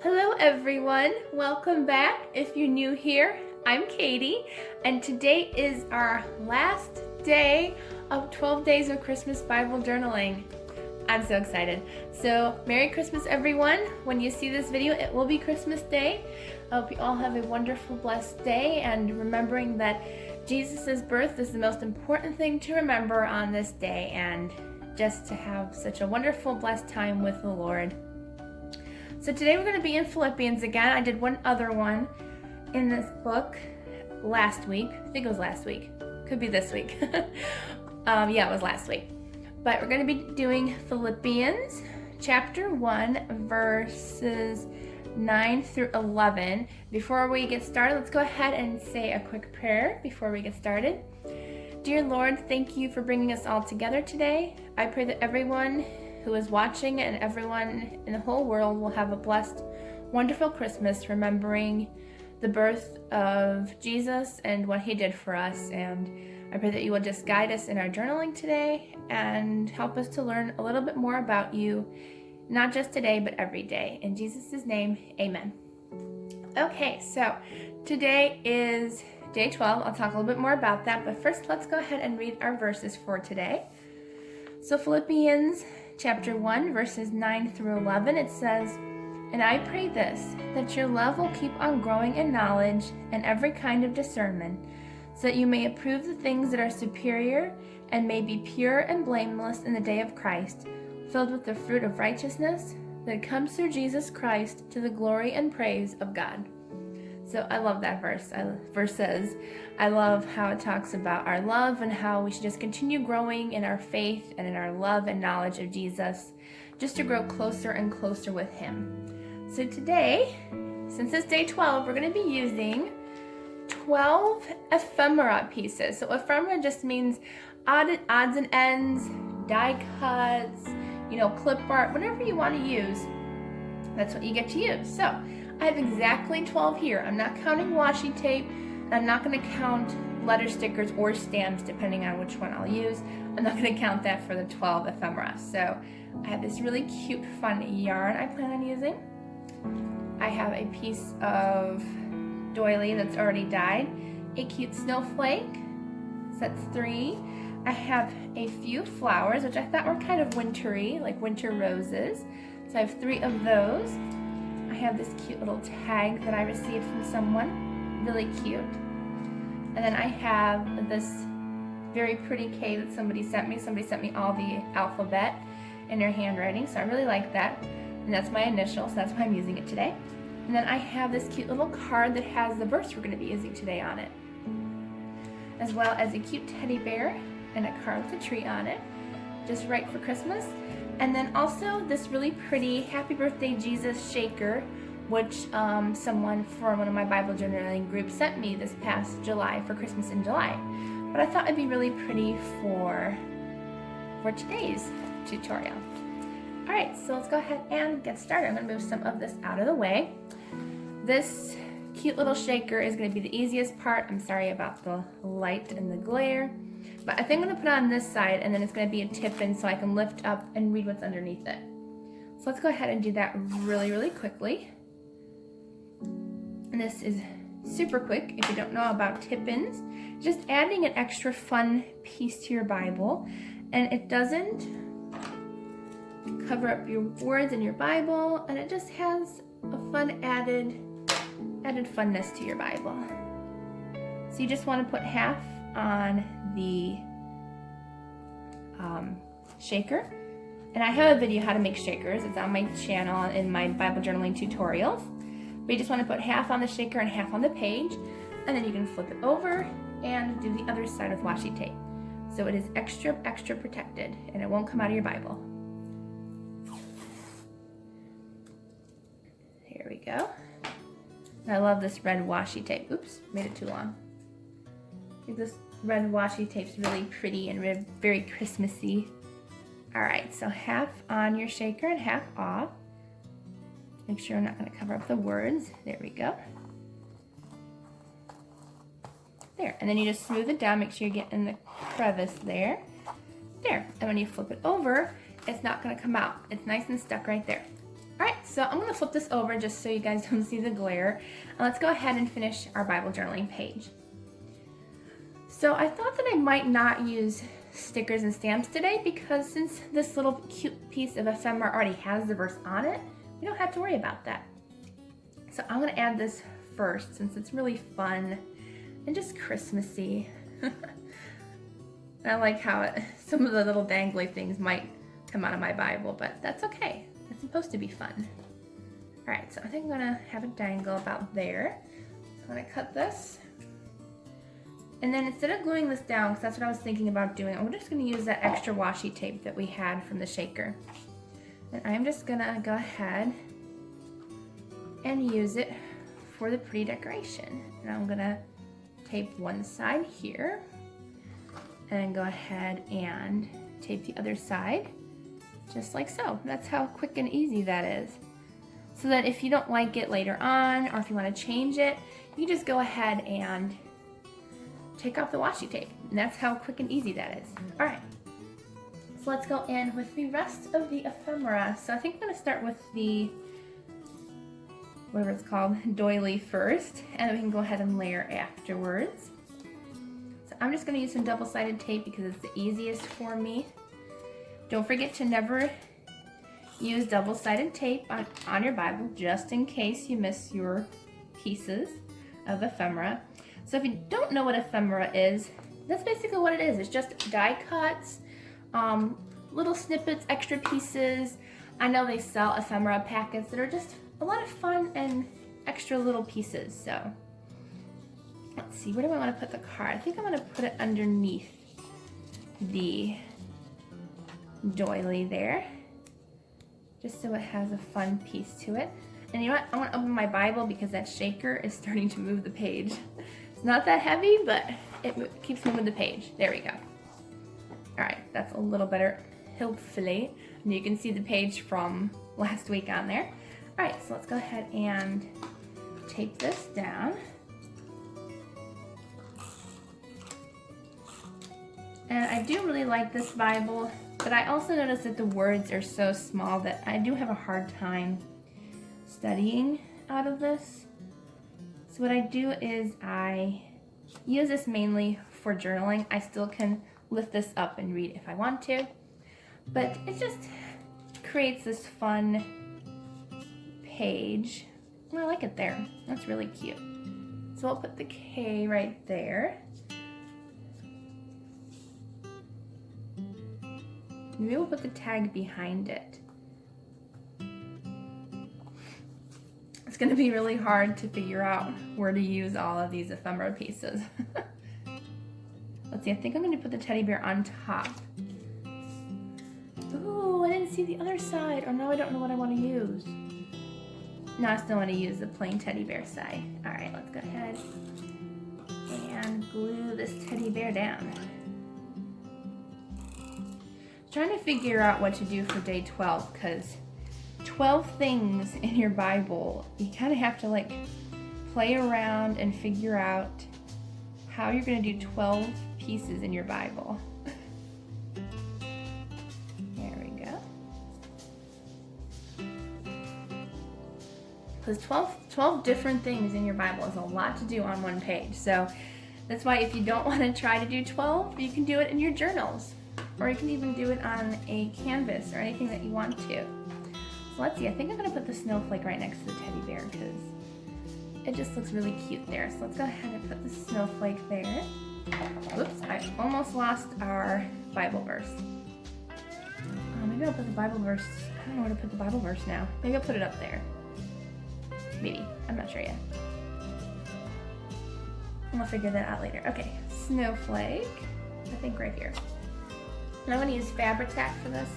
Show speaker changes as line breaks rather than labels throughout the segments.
Hello everyone, welcome back. If you're new here, I'm Katie, and today is our last day of 12 days of Christmas Bible journaling. I'm so excited. So Merry Christmas everyone. When you see this video, it will be Christmas Day. I hope you all have a wonderful, blessed day, and remembering that Jesus' birth is the most important thing to remember on this day, and just to have such a wonderful, blessed time with the Lord. So today we're going to be in Philippians again. I did one other one in this book last week. I think it was last week. Could be this week. Yeah, it was last week. But we're going to be doing Philippians chapter 1, verses 9 through 11. Before we get started, let's go ahead and say a quick prayer before we get started. Dear Lord, thank you for bringing us all together today. I pray that everyone who is watching and everyone in the whole world will have a blessed, wonderful Christmas, remembering the birth of Jesus and what he did for us. And I pray that you will just guide us in our journaling today and help us to learn a little bit more about you, not just today, but every day. In Jesus' name, amen. Okay, so today is day 12. I'll talk a little bit more about that, but first let's go ahead and read our verses for today. So Philippians chapter 1, verses 9 through 11, it says, "And I pray this, that your love will keep on growing in knowledge and every kind of discernment, so that you may approve the things that are superior and may be pure and blameless in the day of Christ, filled with the fruit of righteousness that comes through Jesus Christ to the glory and praise of God." So I love that verse. Verses. I love how it talks about our love and how we should just continue growing in our faith and in our love and knowledge of Jesus, just to grow closer and closer with him. So today, since it's day 12, we're going to be using 12 ephemera pieces. So ephemera just means odds and ends, die cuts, clip art, whatever you want to use. That's what you get to use. So I have exactly 12 here. I'm not counting washi tape. I'm not going to count letter stickers or stamps, depending on which one I'll use. I'm not going to count that for the 12 ephemera. So I have this really cute, fun yarn I plan on using. I have a piece of doily that's already dyed, a cute snowflake, so that's 3. I have a few flowers, which I thought were kind of wintry, like winter roses. So I have 3 of those. I have this cute little tag that I received from someone, really cute. And then I have this very pretty K that somebody sent me. Somebody sent me all the alphabet in their handwriting, so I really like that. And that's my initial, so that's why I'm using it today. And then I have this cute little card that has the verse we're going to be using today on it, as well as a cute teddy bear and a card with a tree on it, just right for Christmas. And then also this really pretty Happy Birthday Jesus shaker, which someone from one of my Bible journaling groups sent me this past July for Christmas in July. But I thought it'd be really pretty for today's tutorial. All right, so let's go ahead and get started. I'm gonna move some of this out of the way. This cute little shaker is gonna be the easiest part. I'm sorry about the light and the glare. But I think I'm going to put it on this side, and then it's going to be a tip-in so I can lift up and read what's underneath it. So let's go ahead and do that really, really quickly. And this is super quick if you don't know about tip-ins. Just adding an extra fun piece to your Bible, and it doesn't cover up your words in your Bible, and it just has a fun added funness to your Bible. So you just want to put half on the shaker, and I have a video how to make shakers. It's on my channel in my Bible journaling tutorials. But you just want to put half on the shaker and half on the page, and then you can flip it over and do the other side with washi tape, so it is extra protected and it won't come out of your Bible. Here we go. I love this red washi tape. Oops, made it too long. This red washi tape's really pretty and very Christmassy. All right, so half on your shaker and half off. Make sure I'm not going to cover up the words. There we go. There, and then you just smooth it down. Make sure you get in the crevice there. There, and when you flip it over, it's not going to come out. It's nice and stuck right there. Alright, so I'm going to flip this over just so you guys don't see the glare. And let's go ahead and finish our Bible journaling page. So I thought that I might not use stickers and stamps today because since this little cute piece of ephemera already has the verse on it, we don't have to worry about that. So I'm going to add this first since it's really fun and just Christmassy. I like how some of the little dangly things might come out of my Bible, but that's okay. It's supposed to be fun. Alright, so I think I'm going to have it dangle about there. So I'm going to cut this. And then instead of gluing this down, because that's what I was thinking about doing, I'm just going to use that extra washi tape that we had from the shaker. And I'm just going to go ahead and use it for the pretty decoration. And I'm going to tape one side here. And go ahead and tape the other side. Just like so. That's how quick and easy that is. So that if you don't like it later on, or if you want to change it, you just go ahead and take off the washi tape. And that's how quick and easy that is. Alright, so let's go in with the rest of the ephemera. So I think I'm going to start with the, whatever it's called, doily first, and then we can go ahead and layer afterwards. So I'm just going to use some double-sided tape because it's the easiest for me. Don't forget to never use double-sided tape on your Bible just in case you miss your pieces of ephemera. So if you don't know what ephemera is, that's basically what it is. It's just die cuts, little snippets, extra pieces. I know they sell ephemera packets that are just a lot of fun and extra little pieces. So let's see, where do I want to put the card? I think I'm going to put it underneath the doily there, just so it has a fun piece to it. And you know what? I want to open my Bible because that shaker is starting to move the page. It's not that heavy, but it keeps moving the page. There we go. Alright, that's a little better, hopefully. And you can see the page from last week on there. Alright, so let's go ahead and tape this down. And I do really like this Bible, but I also noticed that the words are so small that I do have a hard time studying out of this. So what I do is I use this mainly for journaling. I still can lift this up and read if I want to, but it just creates this fun page. I like it there. That's really cute. So I'll put the K right there. Maybe we'll put the tag behind it. It's going to be really hard to figure out where to use all of these ephemera pieces. Let's see, I think I'm going to put the teddy bear on top. Ooh, I didn't see the other side. Or now I don't know what I want to use. No, I still want to use the plain teddy bear side. Alright, let's go ahead and glue this teddy bear down. Trying to figure out what to do for day 12 because 12 things in your Bible, you kind of have to like play around and figure out how you're going to do 12 pieces in your Bible. There we go. Because 12 different things in your Bible is a lot to do on one page. So that's why if you don't want to try to do 12, you can do it in your journals. Or you can even do it on a canvas or anything that you want to. So let's see, I think I'm going to put the snowflake right next to the teddy bear because it just looks really cute there. So let's go ahead and put the snowflake there. Oops, I almost lost our Bible verse. Maybe I'll put the Bible verse, I don't know where to put the Bible verse now. Maybe I'll put it up there. Maybe, I'm not sure yet. We'll figure that out later. Okay, snowflake, I think right here. And I'm going to use Fabri-Tac for this.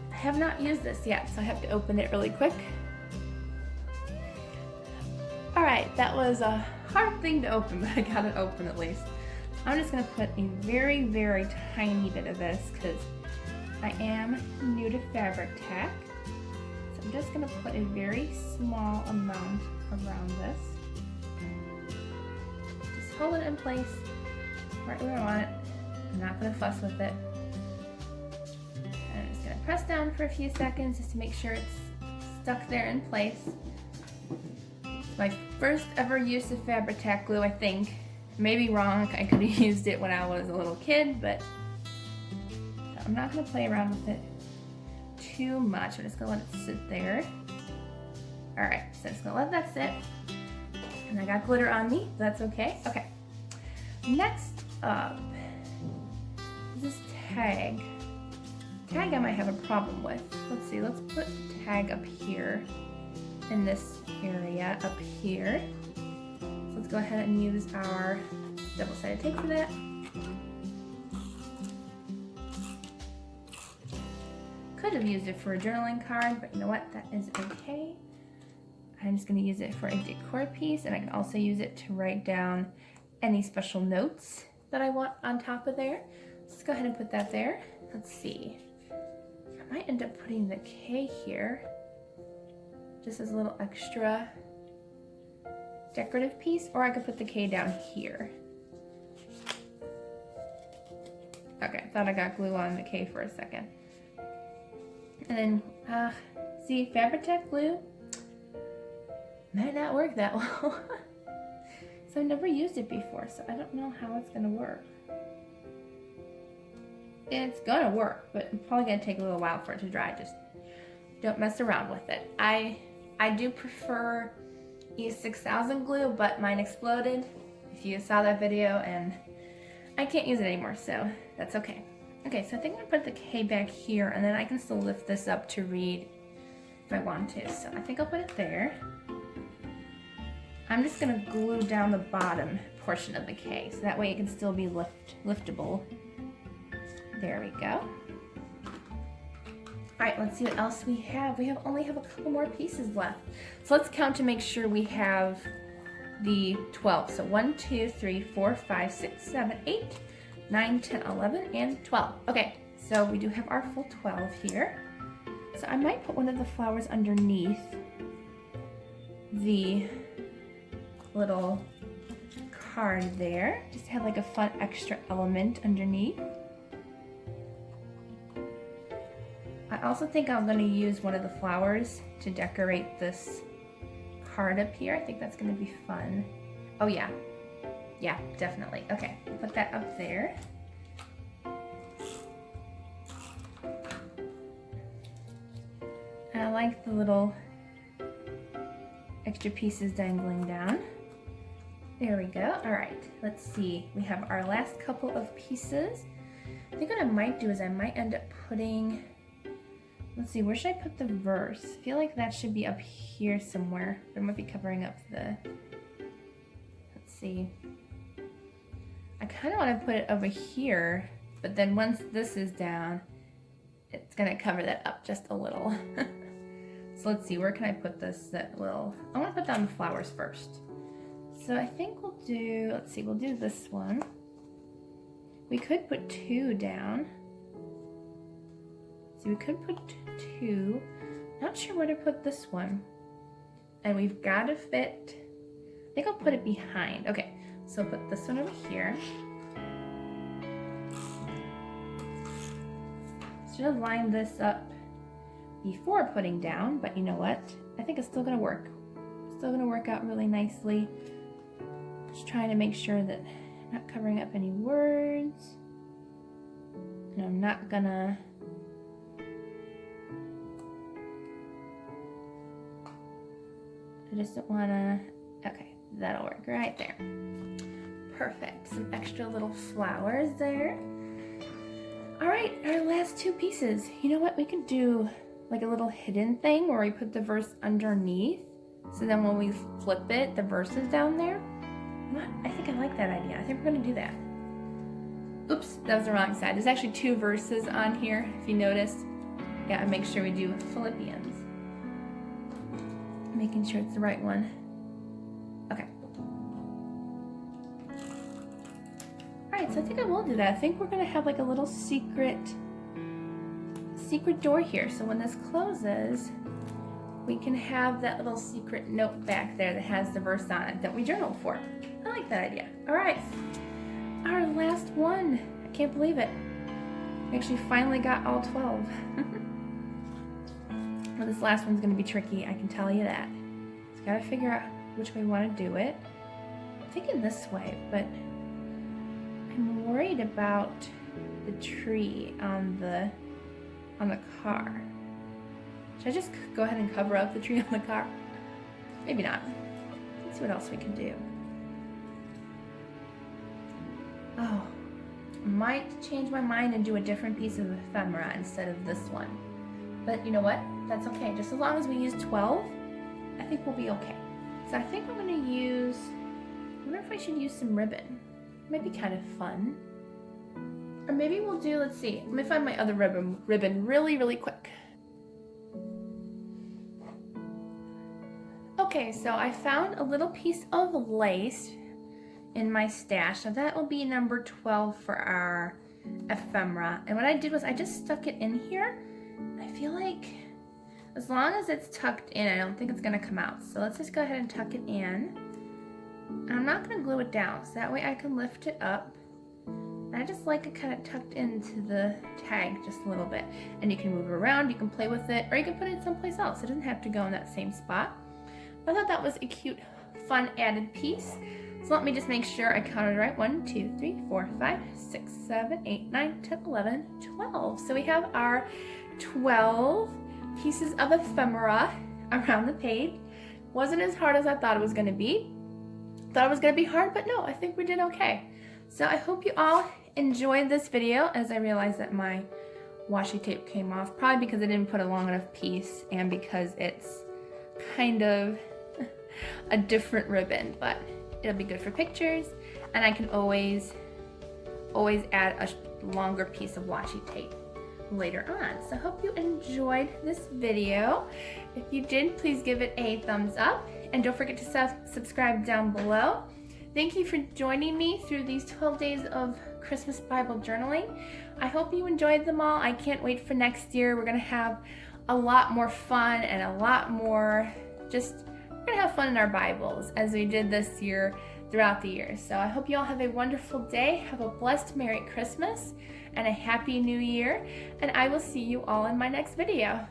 I have not used this yet, so I have to open it really quick. Alright, that was a hard thing to open, but I got it open at least. I'm just going to put a very, very tiny bit of this because I am new to Fabri-Tac. So I'm just going to put a very small amount around this. Just hold it in place right where I want it. I'm not going to fuss with it. I'm just going to press down for a few seconds just to make sure it's stuck there in place. My first ever use of Fabri-Tac glue, I think. Maybe wrong, I could have used it when I was a little kid, but I'm not gonna play around with it too much. I'm just gonna let it sit there. All right, so I'm just gonna let that sit. And I got glitter on me, that's okay. Okay, next up is this tag. Tag I might have a problem with. Let's see, let's put tag up here in this area up here. So let's go ahead and use our double-sided tape for that. Could have used it for a journaling card, but you know what, that is okay. I'm just going to use it for a decor piece, and I can also use it to write down any special notes that I want on top of there. Let's go ahead and put that there. Let's see. I might end up putting the K here, just as a little extra decorative piece, or I could put the K down here. Okay, thought I got glue on the K for a second. And then, see, Fabri-Tac glue might not work that well. So I've never used it before, so I don't know how it's gonna work. It's gonna work, but it's probably gonna take a little while for it to dry. Just don't mess around with it. I do prefer E6000 glue, but mine exploded. If you saw that video, and I can't use it anymore, so that's okay. Okay, so I think I'm gonna put the K back here, and then I can still lift this up to read if I want to. So I think I'll put it there. I'm just gonna glue down the bottom portion of the K, so that way it can still be liftable. There we go. All right, let's see what else we have. We only have a couple more pieces left. So let's count to make sure we have the 12. So 1, 2, 3, 4, 5, 6, 7, 8, 9, 10, 11, and 12. Okay, so we do have our full 12 here. So I might put one of the flowers underneath the little card there, just to have like a fun extra element underneath. I also think I'm going to use one of the flowers to decorate this card up here. I think that's going to be fun. Oh yeah, yeah, definitely. Okay, put that up there. And I like the little extra pieces dangling down. There we go. All right, let's see. We have our last couple of pieces. I think what I might do is I might end up putting, let's see, where should I put the verse? I feel like that should be up here somewhere. It might be covering up the, let's see. I kind of want to put it over here, but then once this is down, it's going to cover that up just a little. So let's see, where can I put this that will, I want to put down the flowers first. So I think we'll do, let's see, we'll do this one. We could put 2 down. So we could put 2. Not sure where to put this one. And we've got to fit, I think I'll put it behind. Okay, so I'll put this one over here. Should have lined this up before putting down, but you know what? I think it's still gonna work. It's still gonna work out really nicely. Just trying to make sure that I'm not covering up any words. And I'm not gonna, I just don't wanna, okay, that'll work right there. Perfect, some extra little flowers there. All right, our last 2 pieces. You know what, we could do like a little hidden thing where we put the verse underneath. So then when we flip it, the verse is down there. I think I like that idea. I think we're gonna do that. Oops, that was the wrong side. There's actually 2 verses on here, if you noticed. Gotta make sure we do Philippians. Making sure it's the right one. Okay. Alright, so I think I will do that. I think we're gonna have like a little secret door here. So when this closes, we can have that little secret note back there that has the verse on it that we journaled for. I like that idea. Alright, our last one. I can't believe it. We actually finally got all 12. Well, this last one's gonna be tricky, I can tell you that. So gotta figure out which way we wanna do it. I'm thinking this way, but I'm worried about the tree on the car. Should I just go ahead and cover up the tree on the car? Maybe not. Let's see what else we can do. Oh, I might change my mind and do a different piece of ephemera instead of this one. But you know what? That's okay. Just as long as we use 12, I think we'll be okay. So I think I'm gonna use, I wonder if I should use some ribbon. Might be kind of fun. Or maybe we'll do, let's see, let me find my other ribbon really quick. Okay, so I found a little piece of lace in my stash. So that will be number 12 for our ephemera. And what I did was I just stuck it in here. I feel like as long as it's tucked in, I don't think it's gonna come out. So let's just go ahead and tuck it in. And I'm not gonna glue it down, so that way I can lift it up. And I just like it kind of tucked into the tag just a little bit. And you can move it around, you can play with it, or you can put it someplace else. It doesn't have to go in that same spot. I thought that was a cute, fun added piece. So let me just make sure I counted right. 1, 2, 3, 4, 5, 6, 7, 8, 9, 10, 11, 12. So we have our 12 pieces of ephemera around the page. Wasn't as hard as I thought it was going to be. Thought it was going to be hard, but no, I think we did okay. So I hope you all enjoyed this video, as I realized that my washi tape came off, probably because I didn't put a long enough piece and because it's kind of a different ribbon, but it'll be good for pictures, and I can always add a longer piece of washi tape later on. So I hope you enjoyed this video. If you did, please give it a thumbs up, and don't forget to subscribe down below. Thank you for joining me through these 12 days of Christmas Bible journaling. I hope you enjoyed them all. I can't wait for next year. We're gonna have a lot more fun and a lot more we're gonna have fun in our Bibles as we did this year throughout the year. So I hope you all have a wonderful day. Have a blessed Merry Christmas and a Happy New Year. And I will see you all in my next video.